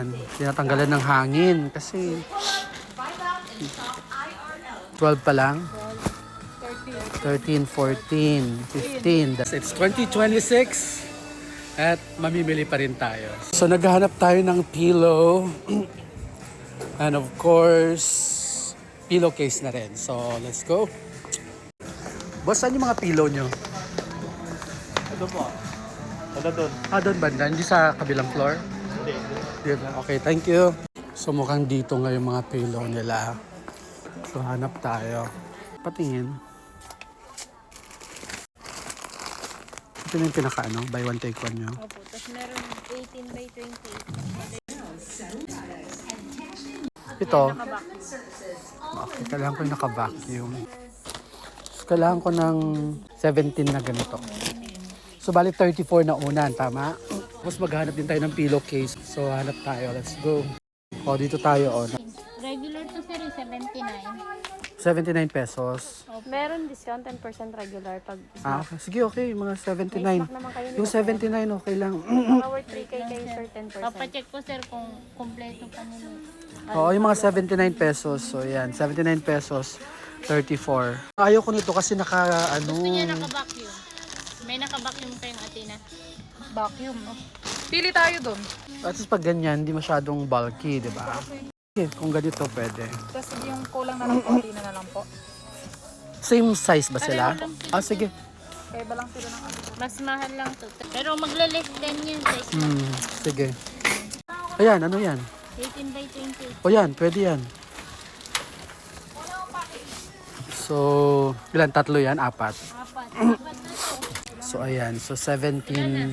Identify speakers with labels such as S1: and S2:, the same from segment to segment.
S1: Ayan, tinatanggalan ng hangin kasi 12 pa lang. 13, 14, 15. It's 2026 at mamimili pa rin tayo. So naghahanap tayo ng pillow and of course pillowcase na rin. So let's go. Boss, saan yung mga pillow nyo?
S2: Ito po. Ito doon.
S1: Doon banda, hindi sa kabilang floor?
S2: Hindi.
S1: Okay, thank you. So mukhang dito nga yung mga pillow nila. So hanap tayo. Patingin. Ito na yung buy one take one nyo.
S3: Opo, tapos meron 18 by 20.
S1: Ito. Okay, kailangan ko yung naka-vacuum. Kailangan ko ng 17 na ganito. So bali 34 na unan, tama? Tapos maghanap din tayo ng pillowcase. So hanap tayo, let's go. O, dito tayo.
S3: Regular to sir, 79.
S1: 79 pesos.
S3: Meron discount 10% regular pag
S1: Okay. Sige, okay. Mga 79.
S3: naman kayo
S1: Yung 79, okay lang.
S3: Power 3K kayo sir, 10%.
S4: Papacheck po sir kung kompleto pa nila.
S1: Oo, yung mga 79 pesos. So, yan. 79 pesos, 34. Ayaw ko nito kasi
S4: Gusto niya naka-vacuum. May naka-vacuum kayong Athena.
S3: Vacuum, no? Pili tayo doon.
S1: At least pag ganyan, hindi masyadong bulky, di ba? Okay, kung ganito, pwede.
S3: Tapos yung kulang na lang po, Athena na lang po.
S1: Same size ba sila? Sige.
S3: Kaya ba lang sila ng ano?
S4: Mas mahal lang to. Pero magla-less 10 yun size na.
S1: Sige. Ayan, ano yan?
S4: 18 by 20.
S1: O yan, pwede yan. So, ilan? Tatlo yan? Apat?
S4: Apat. Apat na to.
S1: So, ayan. So, 17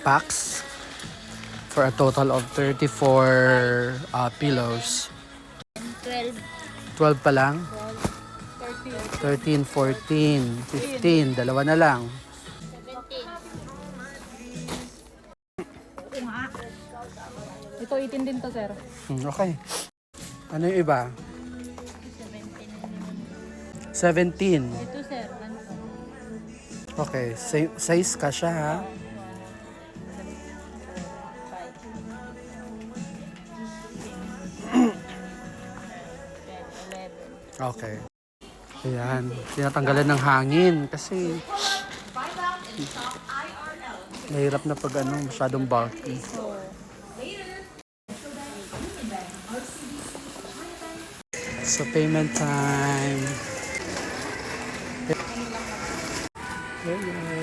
S1: packs for a total of 34 pillows.
S4: 12.
S1: 12 pa lang?
S3: 30.
S1: 13, 14, 15. Dalawa na lang.
S4: 17.
S3: Ito 18 din to sir.
S1: Okay. Ano yung iba? 17.
S4: Ito sir, ano to?
S1: Okay. Size ka siya, ha? Okay. Ayan. Tinatanggalan ng hangin kasi mahirap na pag masyadong bulky. So, payment time. Ayan.